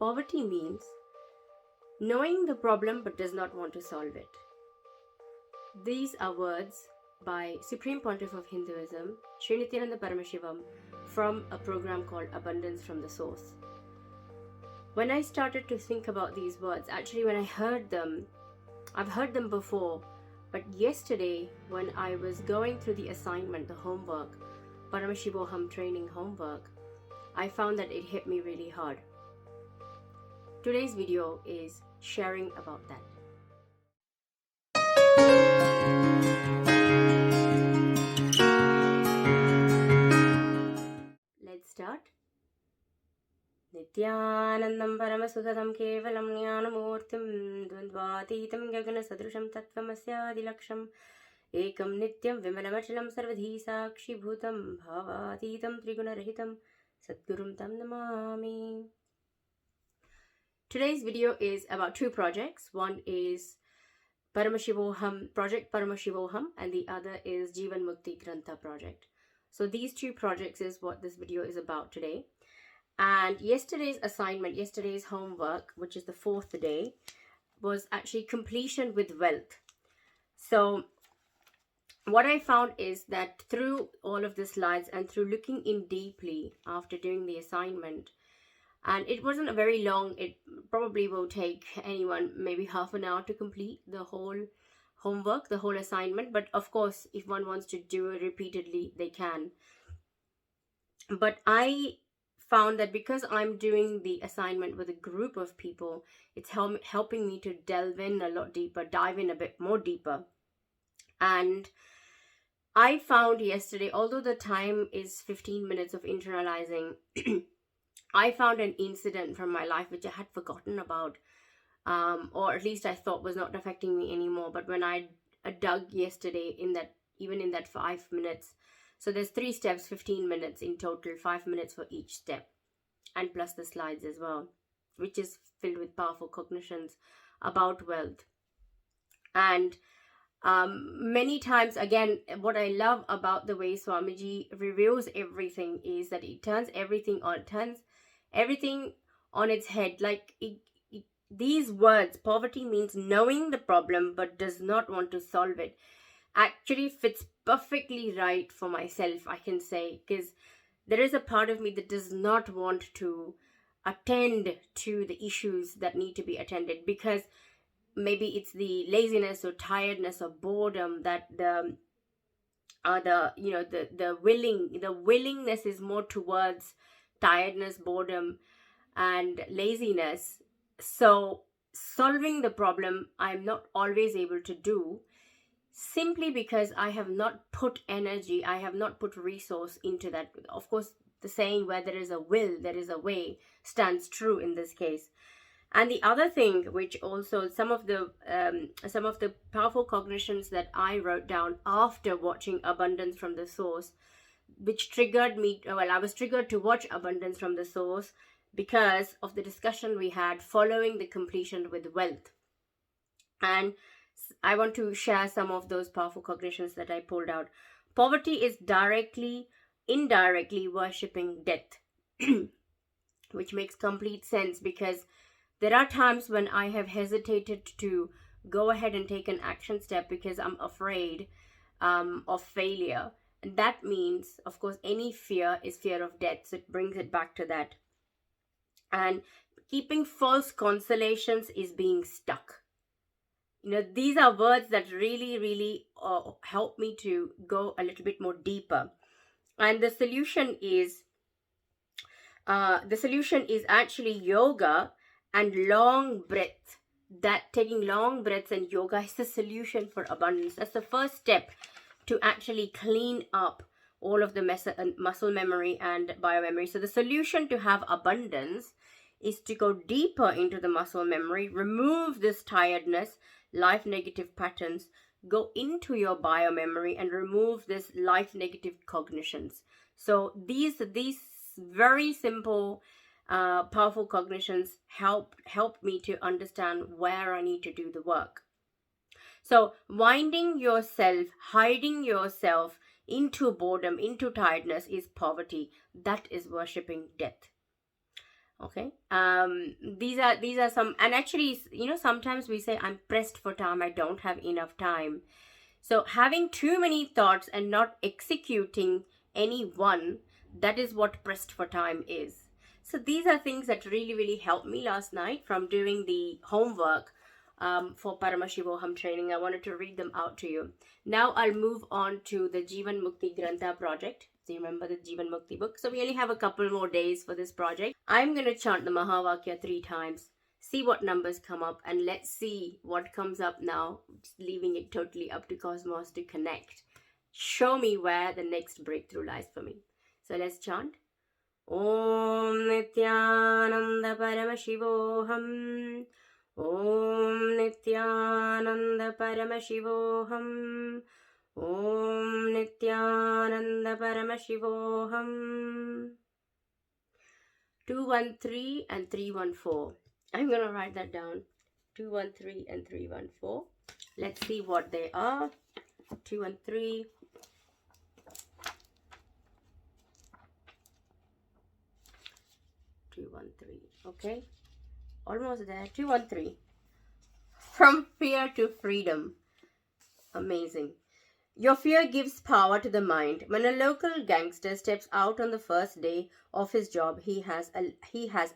Poverty means knowing the problem but does not want to solve it. These are words by Supreme Pontiff of Hinduism, Sri Nithyananda Paramashivaham, from a program called Abundance from the Source. When I started to think about these words, actually when I heard them, I've heard them before, but yesterday when I was going through the assignment, the homework, Paramashivoham training homework, I found that it hit me really hard. Today's video is sharing about that. Let's start. Nithyanandam Paramasukhadam Kevalam Jnanamurtim Dvandvatitam Gagana Sadrusham Tattvamasya Ekam Nityam Vimalamachalam Sarvadhi SAKSHI Bhutam Bhavatitam Triguna Satgurum Tam Namami. Today's video is about two projects. One is Paramashivoham, Project Paramashivoham, and the other is Jeevan MUKTI Grantha project. So these two projects is what this video is about today. And yesterday's assignment, yesterday's homework, which is the fourth day, was actually completion with wealth. So what I found is that through all of the slides and through looking in deeply after doing the assignment, and it wasn't a very long, it probably will take anyone maybe half an hour to complete the whole homework, the whole assignment. But of course, if one wants to do it repeatedly, they can. But I found that because I'm doing the assignment with a group of people, it's helping me to delve in a lot deeper, dive in a bit more deeper. And I found yesterday, although the time is 15 minutes of internalizing, I found an incident from my life which I had forgotten about, or at least I thought was not affecting me anymore. But when I dug yesterday, even in that 5 minutes, so there's 3 steps, 15 minutes in total, 5 minutes for each step, and plus the slides as well, which is filled with powerful cognitions about wealth. And many times, again, what I love about the way Swamiji reviews everything is that it turns everything on its head. Like these words, poverty means knowing the problem but does not want to solve it, actually fits perfectly right for myself, I can say, because there is a part of me that does not want to attend to the issues that need to be attended, because maybe it's the laziness or tiredness or boredom that the willingness is more towards tiredness, boredom, and laziness. So solving the problem I'm not always able to do, simply because I have not put energy, I have not put resource into that. Of course, the saying, where there is a will, there is a way, stands true in this case. And the other thing, which also some of the powerful cognitions that I wrote down after watching Abundance from the Source, which triggered me, well, I was triggered to watch Abundance from the Source because of the discussion we had following the completion with wealth. And I want to share some of those powerful cognitions that I pulled out. Poverty is indirectly worshipping death, which makes complete sense, because there are times when I have hesitated to go ahead and take an action step because I'm afraid of failure. And that means, of course, any fear is fear of death. So it brings it back to that. And keeping false consolations is being stuck. These are words that really, really help me to go a little bit more deeper. And the solution is actually yoga and long breath. That taking long breaths and yoga is the solution for abundance. That's the first step to actually clean up all of the muscle memory and biomemory. So the solution to have abundance is to go deeper into the muscle memory, remove this tiredness, life negative patterns, go into your biomemory and remove this life negative cognitions. So these very simple powerful cognitions help me to understand where I need to do the work. So winding yourself, hiding yourself into boredom, into tiredness is poverty. That is worshipping death. Okay. These are some, and actually, sometimes we say, I'm pressed for time, I don't have enough time. So having too many thoughts and not executing any one, that is what pressed for time is. So these are things that really, really helped me last night from doing the homework for Paramashivoham training. I wanted to read them out to you. Now I'll move on to the Jeevan Mukti Grantha project. So you remember the Jeevan Mukti book? So we only have a couple more days for this project. I'm going to chant the Mahavakya 3 times. See what numbers come up, and let's see what comes up now, just leaving it totally up to Cosmos to connect. Show me where the next breakthrough lies for me. So let's chant. Om Nityananda Paramashivoham. Om Nityananda Paramashivoham. Om Nityananda Paramashivoham. 213 and 314. I'm going to write that down. 213 and 314. Let's see what they are. 213. 213. Okay. Almost there. 213. From fear to freedom. Amazing. Your fear gives power to the mind. When a local gangster steps out on the first day of his job, he has a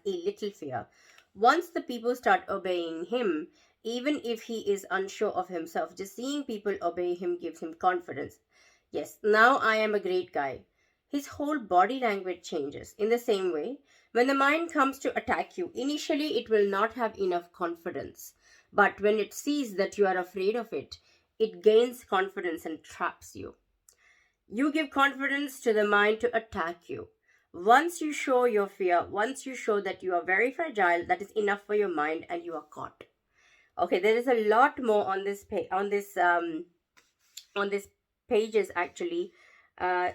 little fear. Once the people start obeying him, even if he is unsure of himself, just seeing people obey him gives him confidence. Yes, now I am a great guy. His whole body language changes. In the same way, when the mind comes to attack you, initially it will not have enough confidence. But when it sees that you are afraid of it, it gains confidence and traps you. You give confidence to the mind to attack you. Once you show your fear, once you show that you are very fragile, that is enough for your mind, and you are caught. Okay, there is a lot more on this pages actually,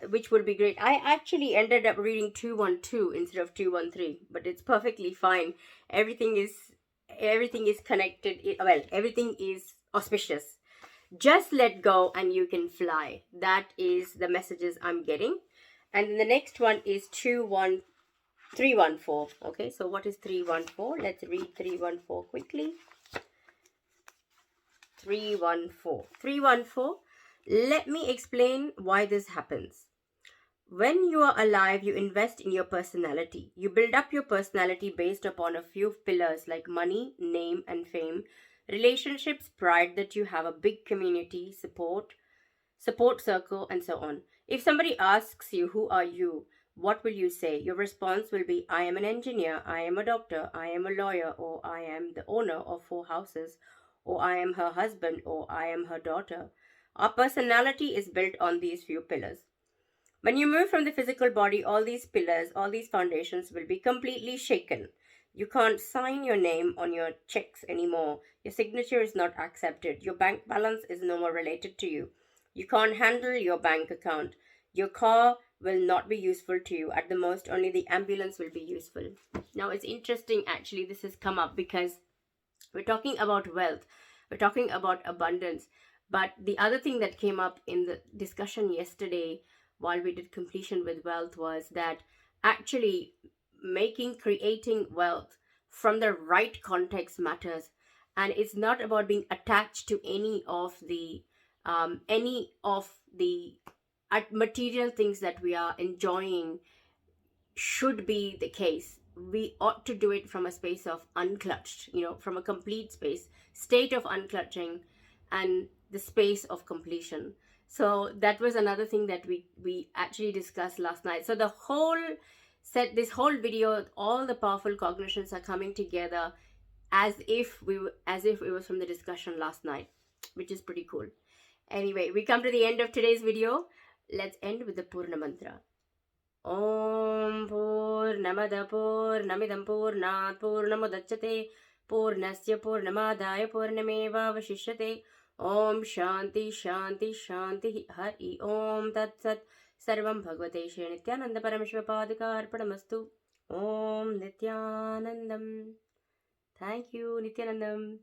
which would be great. I actually ended up reading 212 instead of 213, but it's perfectly fine. Everything is connected. Everything is auspicious. Just let go and you can fly. That is the messages I'm getting. And the next one is 314. Okay, so what is 314? Let's read 314 quickly. 314. 314. Let me explain why this happens. When you are alive, you invest in your personality. You build up your personality based upon a few pillars like money, name, and fame, relationships, pride that you have a big community, support circle, and so on. If somebody asks you, who are you? What will you say? Your response will be, I am an engineer, I am a doctor, I am a lawyer, or I am the owner of 4 houses, or I am her husband, or I am her daughter. Our personality is built on these few pillars. When you move from the physical body, all these pillars, all these foundations will be completely shaken. You can't sign your name on your checks anymore. Your signature is not accepted. Your bank balance is no more related to you. You can't handle your bank account. Your car will not be useful to you. At the most, only the ambulance will be useful. Now, it's interesting, actually, this has come up because we're talking about wealth. We're talking about abundance. But the other thing that came up in the discussion yesterday while we did completion with wealth was that actually creating wealth from the right context matters. And it's not about being attached to any of the material things that we are enjoying should be the case. We ought to do it from a space of unclutched, from a complete state of unclutching and the space of completion. So that was another thing that we actually discussed last night. So this whole video, all the powerful cognitions are coming together as if it was from the discussion last night, which is pretty cool. Anyway, we come to the end of today's video. Let's end with the Purna mantra. Om Purnamada Purnamidam Purnat Purnamudachyate Purnasya Purnamadaya Purnameva Vashishyate. Om Shanti Shanti Shanti Hari Om Tat Sat Sarvam Bhagavate Shri Nityananda Paramashva Padika Arpanamastu. Om Nityanandam. Thank you, Nityanandam.